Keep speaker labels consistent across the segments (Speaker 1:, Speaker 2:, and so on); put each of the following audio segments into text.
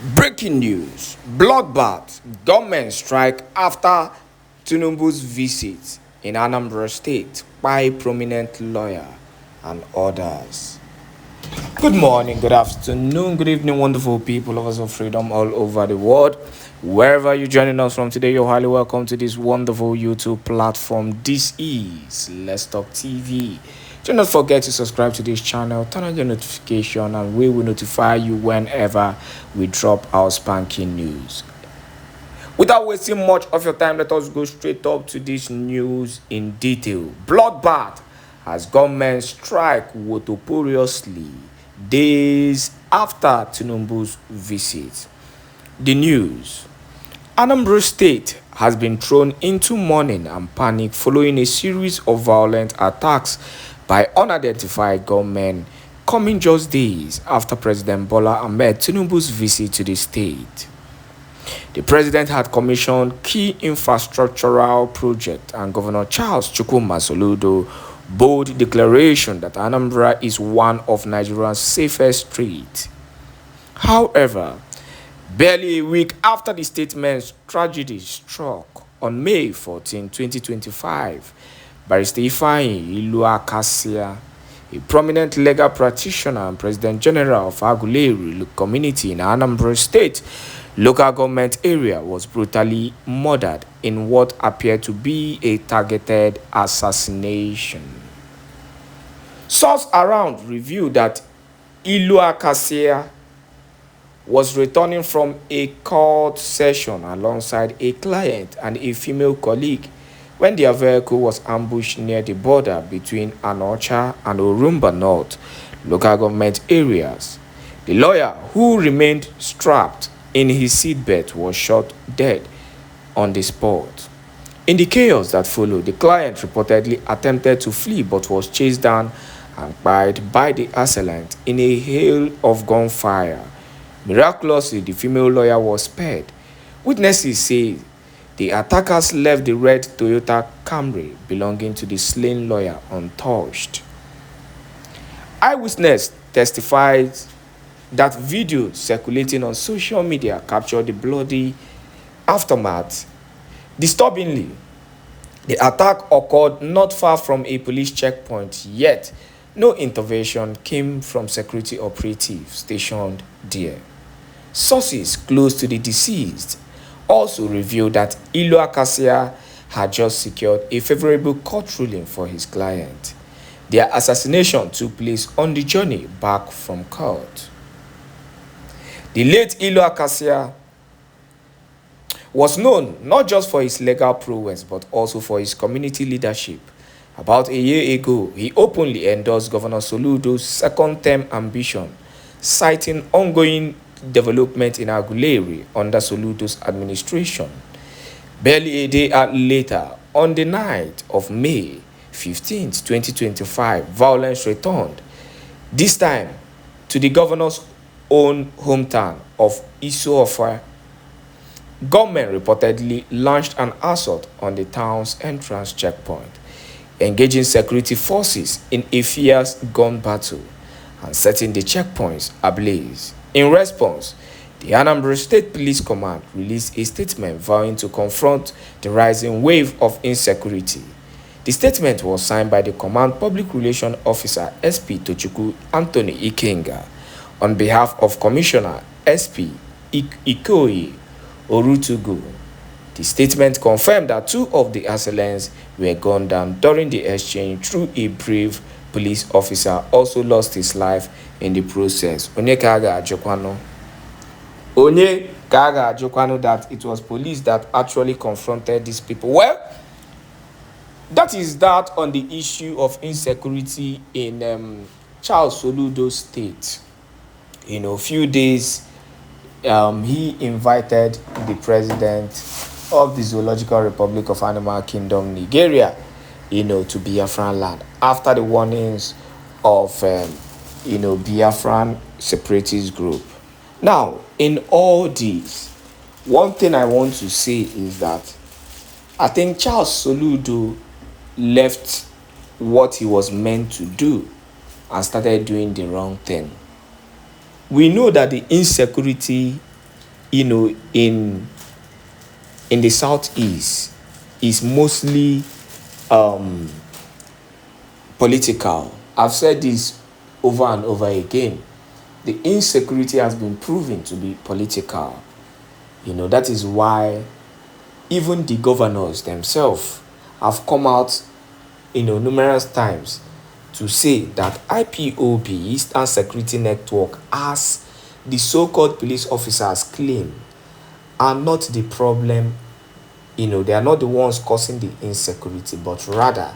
Speaker 1: Breaking news: Bløødbath gunmen strike after Tinubu's visit in Anambra State by prominent lawyer and others. Good morning, good afternoon, good evening, wonderful people, lovers of freedom all over the world. Wherever you're joining us from today, you're highly welcome to this wonderful YouTube platform. This is Let's Talk TV. Do not forget to subscribe to this channel, turn on your notification, and we will notify you whenever we drop our spanking news. Without wasting much of your time, let us go straight up to this news in detail. Bløødbath has gunmen strike notoriously days after Tinubu's visit. The news: Anambra State has been thrown into mourning and panic following a series of violent attacks by unidentified gunmen coming just days after President Bola Ahmed Tinubu's visit to the state. The president had commissioned key infrastructural projects, and Governor Charles Chukwuma Soludo bold declaration that Anambra is one of Nigeria's safest states. However, barely a week after the statement's tragedy struck on May 14, 2025, Barrister Ifeanyi Iluakasia, a prominent legal practitioner and President General of Aguleri community in Anambra State local government area, was brutally murdered in what appeared to be a targeted assassination. Sources around revealed that Iluakasia was returning from a court session alongside a client and a female colleague when their vehicle was ambushed near the border between Anocha and Orumba North local government areas. The lawyer, who remained strapped in his seatbelt, was shot dead on the spot. In the chaos that followed, the client reportedly attempted to flee but was chased down and killed by the assailant in a hail of gunfire. Miraculously, the female lawyer was spared. Witnesses say the attackers left the red Toyota Camry belonging to the slain lawyer untouched. Eyewitness testified that video circulating on social media captured the bloody aftermath. Disturbingly, the attack occurred not far from a police checkpoint, yet no intervention came from security operatives stationed there. Sources close to the deceased also revealed that Iluakasia had just secured a favorable court ruling for his client. Their assassination took place on the journey back from court. The late Iluakasia was known not just for his legal prowess but also for his community leadership. About a year ago, he openly endorsed Governor Soludo's second-term ambition, citing ongoing development in Aguleri under Soludo's administration. Barely a day later, on the night of May 15, 2025, violence returned, this time to the governor's own hometown of Isuofa. Gunmen reportedly launched an assault on the town's entrance checkpoint, engaging security forces in a fierce gun battle and setting the checkpoints ablaze. In response, the Anambra State Police Command released a statement vowing to confront the rising wave of insecurity. The statement was signed by the Command Public Relations Officer SP Tochukwu Anthony Ikenga on behalf of Commissioner SP Ikoyi Orutugu. The statement confirmed that two of the assailants were gunned down during the exchange, through a brave police officer also lost his life in the process. Onye kaga ajokwano that it was police that actually confronted these people. Well, that is that on the issue of insecurity in Charles Soludo's state. A few days, he invited the president of the Zoological Republic of Animal Kingdom, Nigeria, to Biafran land after the warnings of, Biafran separatist group. Now, in all this, one thing I want to say is that I think Charles Soludo left what he was meant to do and started doing the wrong thing. We know that the insecurity in the southeast is mostly political. I've said this over and over again. The insecurity has been proven to be political. That is why even the governors themselves have come out, numerous times to say that IPOB, Eastern Security Network, as the so-called police officers claim, are not the problem. They are not the ones causing the insecurity, but rather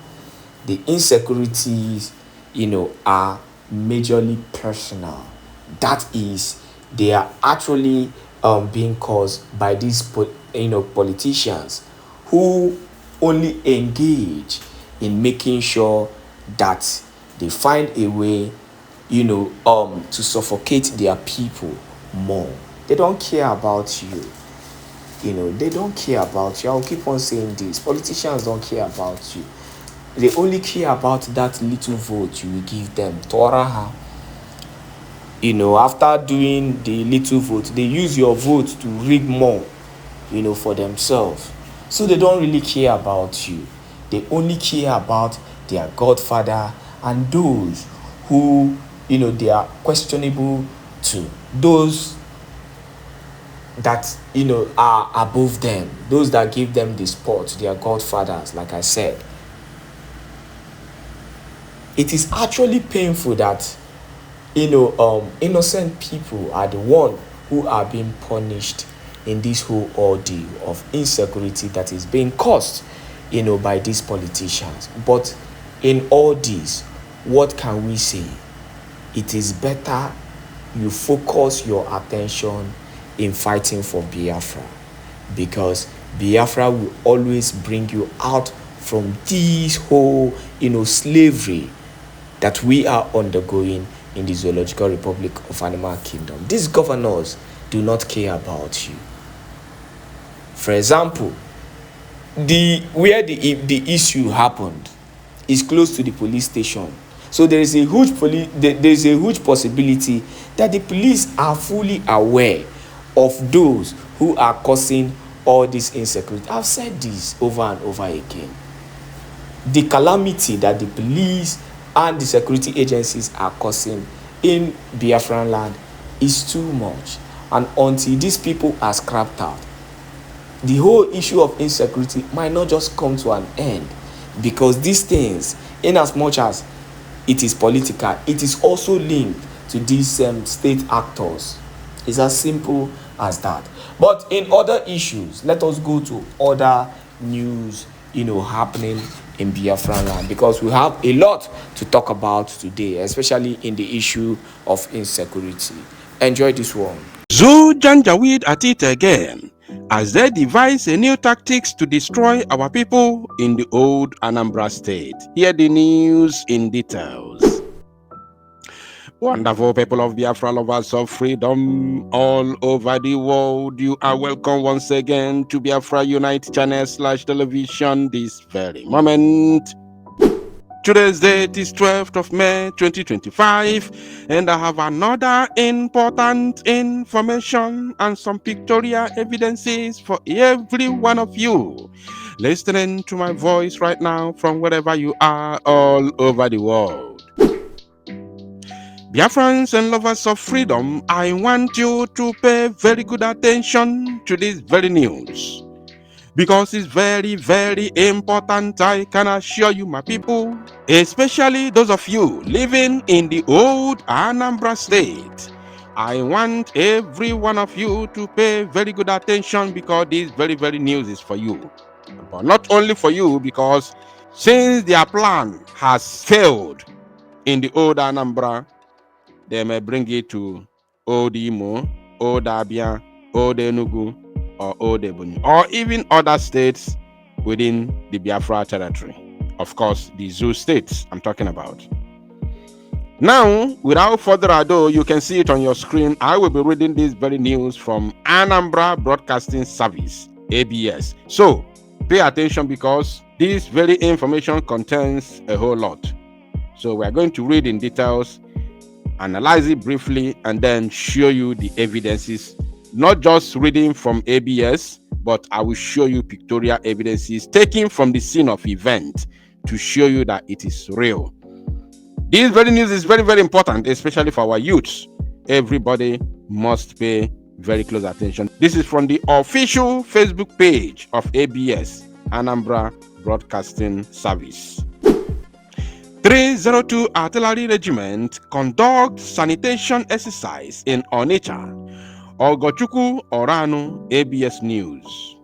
Speaker 1: the insecurities, are majorly personal. That is, they are actually being caused by these politicians who only engage in making sure that they find a way to suffocate their people more. They don't care about you. They don't care about you. I'll keep on saying this. Politicians don't care about you. They only care about that little vote you will give them. Toraha. After doing the little vote, they use your vote to rig more, for themselves. So they don't really care about you. They only care about their godfather and those who, they are questionable to. Those that, are above them. Those that give them the spot, their godfathers, like I said. It is actually painful that innocent people are the one who are being punished in this whole ordeal of insecurity that is being caused by these politicians. But in all this, what can we say? It is better you focus your attention in fighting for Biafra, because Biafra will always bring you out from this whole slavery that we are undergoing in the Zoological Republic of Animal Kingdom. These governors do not care about you. For example, where the issue happened is close to the police station. So there is a huge possibility that the police are fully aware of those who are causing all this insecurity. I've said this over and over again. The calamity that the police and the security agencies are causing in Biafran land is too much. And until these people are scrapped out, the whole issue of insecurity might not just come to an end, because these things, in as much as it is political, it is also linked to these state actors. It's as simple as that. But in other issues, let us go to other news, happening in Biafran land, because we have a lot to talk about today, especially in the issue of insecurity. Enjoy this one.
Speaker 2: Zoo Janjaweed at it again, as they devise a new tactics to destroy our people in the old Anambra state. Hear the news in details. Wonderful people of Biafra, lovers of freedom all over the world, you are welcome once again to Biafra Unite channel /television this very moment. Today's date is 12th of May 2025, and I have another important information and some pictorial evidences for every one of you listening to my voice right now from wherever you are all over the world. Biafrans and lovers of freedom, I want you to pay very good attention to this very news, because it's very, very important. I can assure you, my people, especially those of you living in the old Anambra state. I want every one of you to pay very good attention, because this very, very news is for you. But not only for you, because since their plan has failed in the old Anambra, they may bring it to Old Imo, Old Abia, Old Enugu, or Old Ebonyi, or even other states within the Biafra territory. Of course, the zoo states I'm talking about. Now, without further ado, you can see it on your screen. I will be reading this very news from Anambra Broadcasting Service, ABS. So, pay attention, because this very information contains a whole lot. So, we are going to read in details, analyze it briefly, and then show you the evidences not just reading from ABS, but I will show you pictorial evidences taken from the scene of event to show you that it is real. This very news is very, very important, especially for our youths. Everybody must pay very close attention. This is from the official Facebook page of ABS, Anambra Broadcasting Service. 302 Artillery Regiment conduct sanitation exercise in Onitsha. Ogochukwu Oranu, ABS News.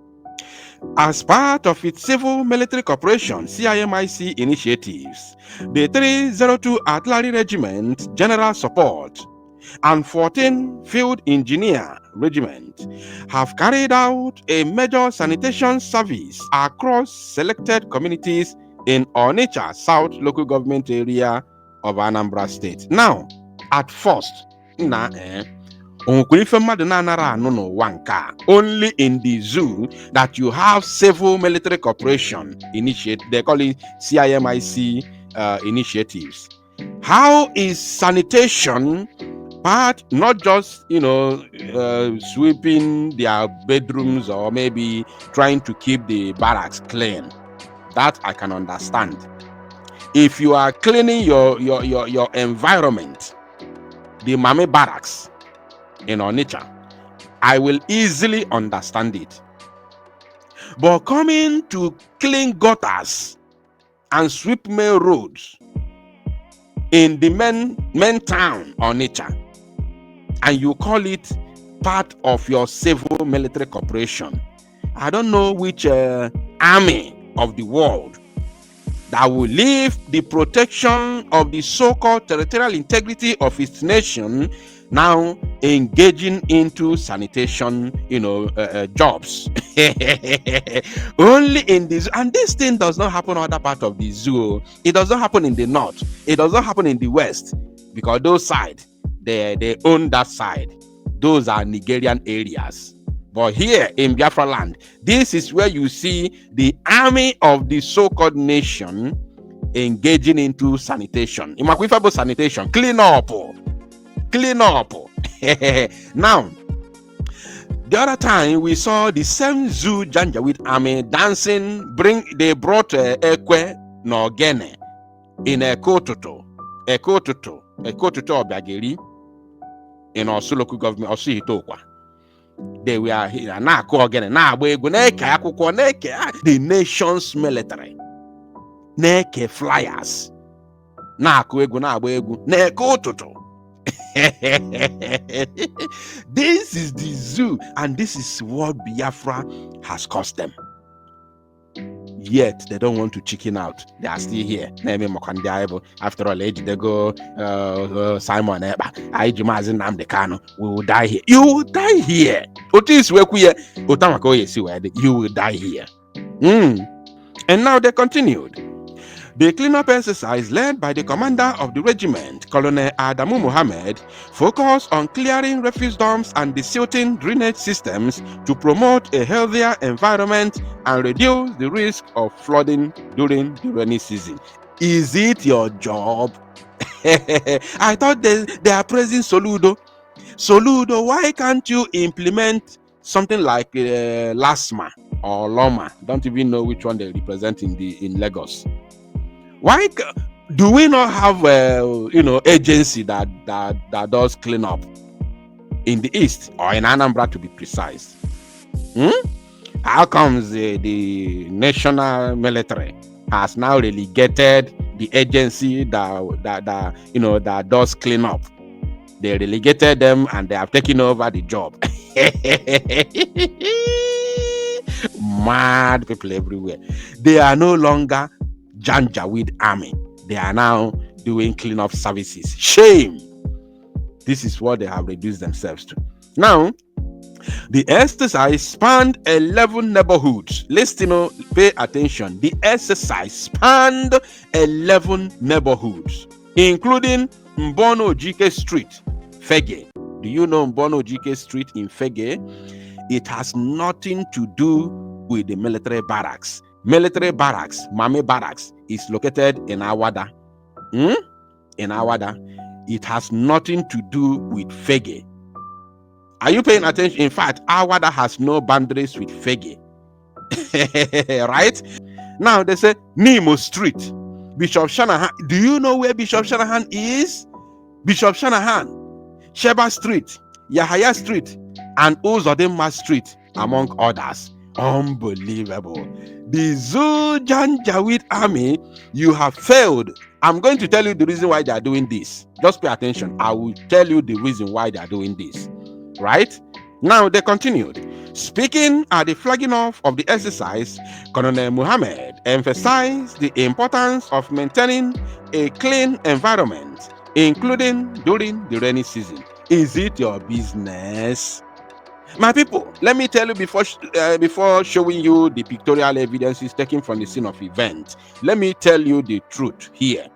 Speaker 2: As part of its Civil Military Corporation CIMIC initiatives, the 302 Artillery Regiment General Support and 14 Field Engineer Regiment have carried out a major sanitation service across selected communities in Onitsha South Local Government Area of Anambra State. Now, at first, only in the zoo that you have Civil Military Corporation initiate, they call it CIMIC initiatives. How is sanitation part, not just sweeping their bedrooms or maybe trying to keep the barracks clean? That I can understand. If you are cleaning your environment, the Mame barracks in Onitsha, I will easily understand it. But coming to clean gutters and sweep main roads in the main town Onitsha, and you call it part of your Civil Military Corporation, I don't know which army of the world that will leave the protection of the so-called territorial integrity of its nation now engaging into sanitation, jobs. Only in this, and this thing does not happen in other part of the zoo. It does not happen in the north. It does not happen in the west, because those side, they own that side. Those are Nigerian areas. But here in Biafra land, this is where you see the army of the so-called nation engaging into sanitation. Imakwifabo sanitation, clean up. Now, the other time we saw the same zoo Janjaweed army dancing. They brought Ekwe Nogene in Ekototo Obiageri in Osu local government, Osu Hitokwa. They were here na again na the nation's military neke flyers na This is the zoo, and this is what Biafra has cost them. Yet they don't want to chicken out. They are still here. After all, they go Simon Eba, we will die here. You will die here. You will die here. And now they continued. The cleanup exercise led by the commander of the regiment, Colonel Adamu Mohammed, focused on clearing refuse dumps and desilting drainage systems to promote a healthier environment and reduce the risk of flooding during the rainy season. Is it your job? I thought they are praising Soludo. Soludo, why can't you implement something like LASMA or Loma? Don't even know which one they represent in Lagos. Why do we not have agency that does clean up in the east or in Anambra, to be precise? How comes the national military has now relegated the agency that does clean up? They relegated them and they have taken over the job. Mad people everywhere. They are no longer Janjaweed army. They are now doing cleanup services. Shame. This is what they have reduced themselves to. Now, the exercise spanned 11 neighborhoods. Listen, pay attention. The exercise spanned 11 neighborhoods, including Mbono GK Street, Fege. Do you know Mbono GK Street in Fege? It has nothing to do with the military barracks. Military barracks, Mame barracks, is located in Awada. In Awada. It has nothing to do with Fege. Are you paying attention? In fact, Awada has no boundaries with Fege. Right? Now they say Nemo Street. Bishop Shanahan. Do you know where Bishop Shanahan is? Bishop Shanahan, Sheba Street, Yahaya Street, and Uzodinma Street, among others. Unbelievable. The Janjaweed army, you have failed. I'm going to tell you the reason why they are doing this. Just pay attention. I will tell you the reason why they are doing this. Right? Now they continued. Speaking at the flagging off of the exercise, Colonel Muhammad emphasized the importance of maintaining a clean environment, including during the rainy season. Is it your business? My people, let me tell you before showing you the pictorial evidences taken from the scene of event, let me tell you the truth here.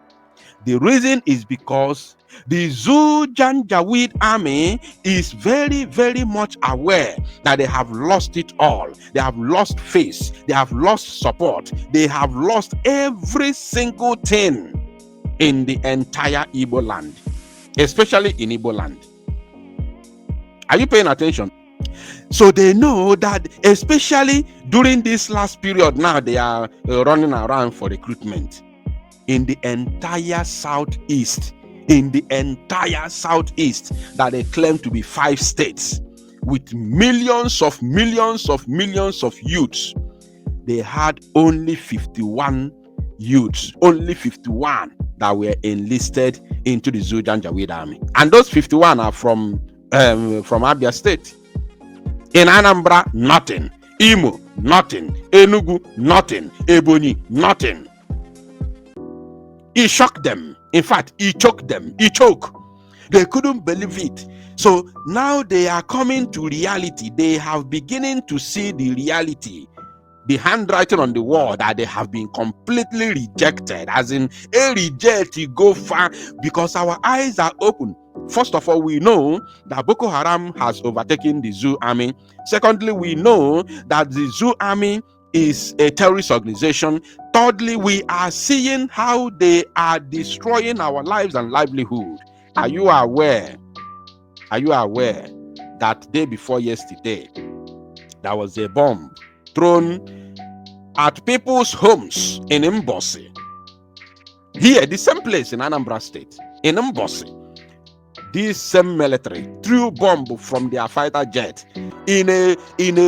Speaker 2: The reason is because the Janjaweed army is very, very much aware that they have lost it all. They have lost face. They have lost support. They have lost every single thing in the entire Igbo land, especially in Igbo land. Are you paying attention? So they know that, especially during this last period, now they are running around for recruitment in the entire southeast. In the entire southeast, that they claim to be 5 states with millions of youths. They had only 51 youths, only 51 that were enlisted into the Janjaweed army, and those 51 are from Abia State. In Anambra, nothing. Imo, nothing. Enugu, nothing. Ebonyi, nothing. He shocked them. In fact, he choked them. He choked. They couldn't believe it. So now they are coming to reality. They have beginning to see the reality, the handwriting on the wall, that they have been completely rejected. As in, a reject, you go far, because our eyes are open. First of all, we know that Boko Haram has overtaken the Zoo army. Secondly, we know that the Zoo army is a terrorist organization. Thirdly, we are seeing how they are destroying our lives and livelihood. Are you aware? Are you aware that day before yesterday, there was a bomb thrown at people's homes in Mbosi? Here, the same place in Anambra State, in Mbosi. This same military threw bomb from their fighter jet in a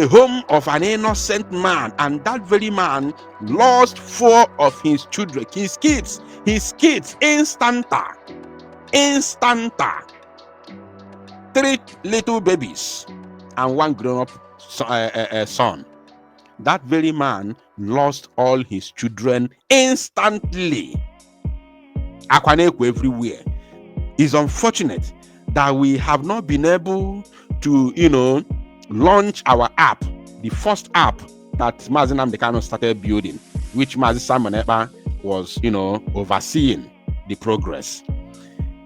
Speaker 2: home of an innocent man, and that very man lost 4 of his children, his kids, instanta. 3 little babies and 1 grown-up son. That very man lost all his children instantly. Akwaneku everywhere. It's unfortunate that we have not been able to, launch our app, the first app that Mazi Nnamdi Kanu started building, which Mazi Simon Ekpa was, overseeing the progress.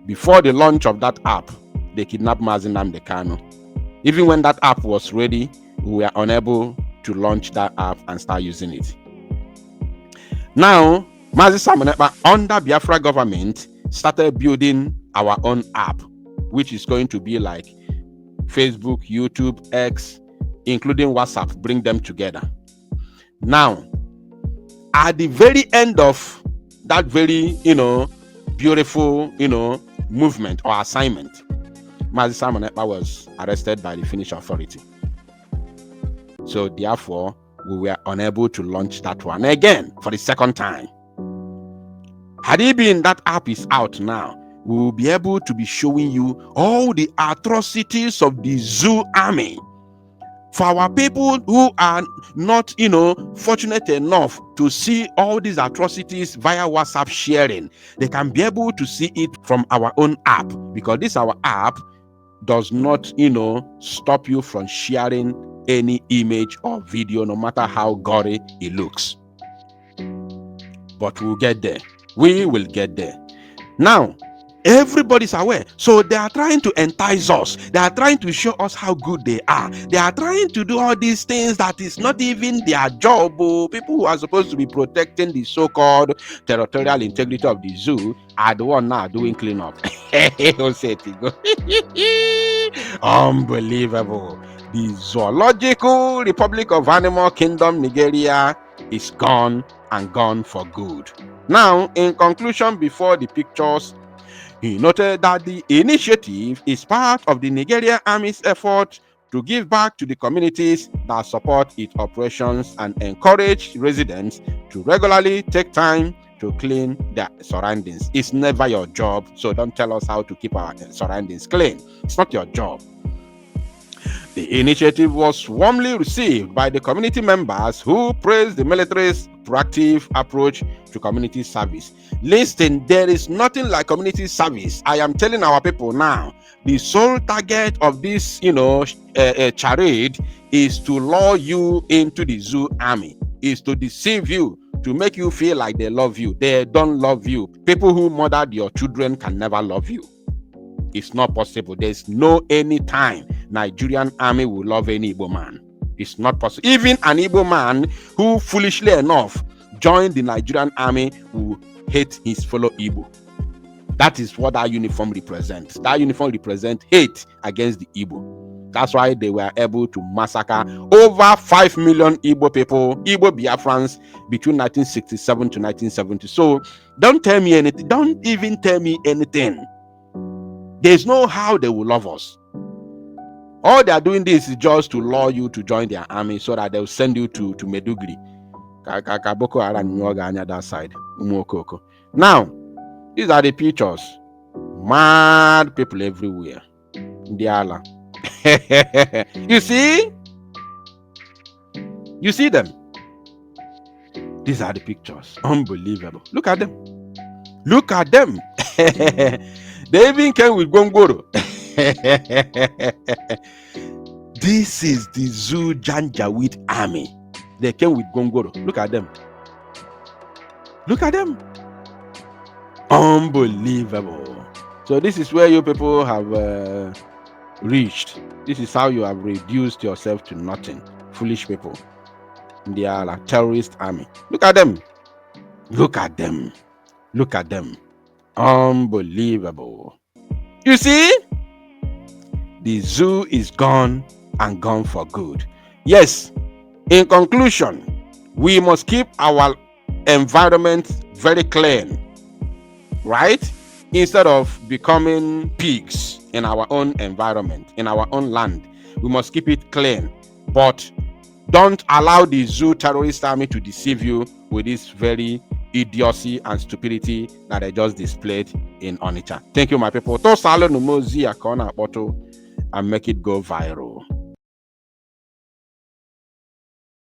Speaker 2: Before the launch of that app, they kidnapped Mazi Nnamdi Kanu. Even when that app was ready, we were unable to launch that app and start using it. Now, Mazi Simon Ekpa, under Biafra government, started building our own app, which is going to be like Facebook, YouTube, X, including WhatsApp, bring them together. Now, at the very end of that very, beautiful, movement or assignment, Mazi Simon Ekpa was arrested by the Finnish authority. So therefore, we were unable to launch that one again for the second time. Had it been that app is out now, we will be able to be showing you all the atrocities of the Zoo army. For our people who are not, fortunate enough to see all these atrocities via WhatsApp sharing, they can be able to see it from our own app, because this our app does not, stop you from sharing any image or video, no matter how gory it looks. But we'll get there. We will get there. Now, everybody's aware. So they are trying to entice us. They are trying to show us how good they are. They are trying to do all these things that is not even their job. People who are supposed to be protecting the so-called territorial integrity of the zoo are the one now doing cleanup. Unbelievable. The Zoological Republic of Animal Kingdom, Nigeria, is gone and gone for good. Now, in conclusion, before the pictures, he noted that the initiative is part of the Nigerian Army's effort to give back to the communities that support its operations and encourage residents to regularly take time to clean their surroundings. It's never your job, so don't tell us how to keep our surroundings clean. It's not your job. The initiative was warmly received by the community members who praised the military's proactive approach to community service. Listen, there is nothing like community service. I am telling our people now, the sole target of this, charade is to lure you into the zoo army, is to deceive you, to make you feel like they love you. They don't love you. People who murdered your children can never love you. It's not possible. There's no any time Nigerian army will love any Igbo man. It's not possible. Even an Igbo man who foolishly enough joined the Nigerian army will hate his fellow Igbo. That is what that uniform represents. That uniform represents hate against the Igbo. That's why they were able to massacre over 5 million Igbo people, Igbo Biafrans, between 1967 to 1970. So don't tell me anything. Don't even tell me anything. There's no how they will love us. All they are doing this is just to lure you to join their army so that they'll send you to Medugri. That side. Now, these are the pictures. Mad people everywhere. Ndiala. You see? You see them? These are the pictures. Unbelievable. Look at them. Look at them. They even came with Gongoro. This is the Zoo Janjaweed army. They came with Gongoro. Look at them. Look at them. Unbelievable. So this is where you people have reached. This is how you have reduced yourself to nothing. Foolish people. They are a terrorist army. Look at them. Look at them. Look at them. Unbelievable. You see? The zoo is gone and gone for good. Yes, in conclusion, we must keep our environment very clean, right? Instead of becoming pigs in our own environment, in our own land, we must keep it clean. But don't allow the zoo terrorist army to deceive you with this very idiocy and stupidity that I just displayed in Onitsha. Thank you, my people. To salo numozi akona bottle and make it go viral.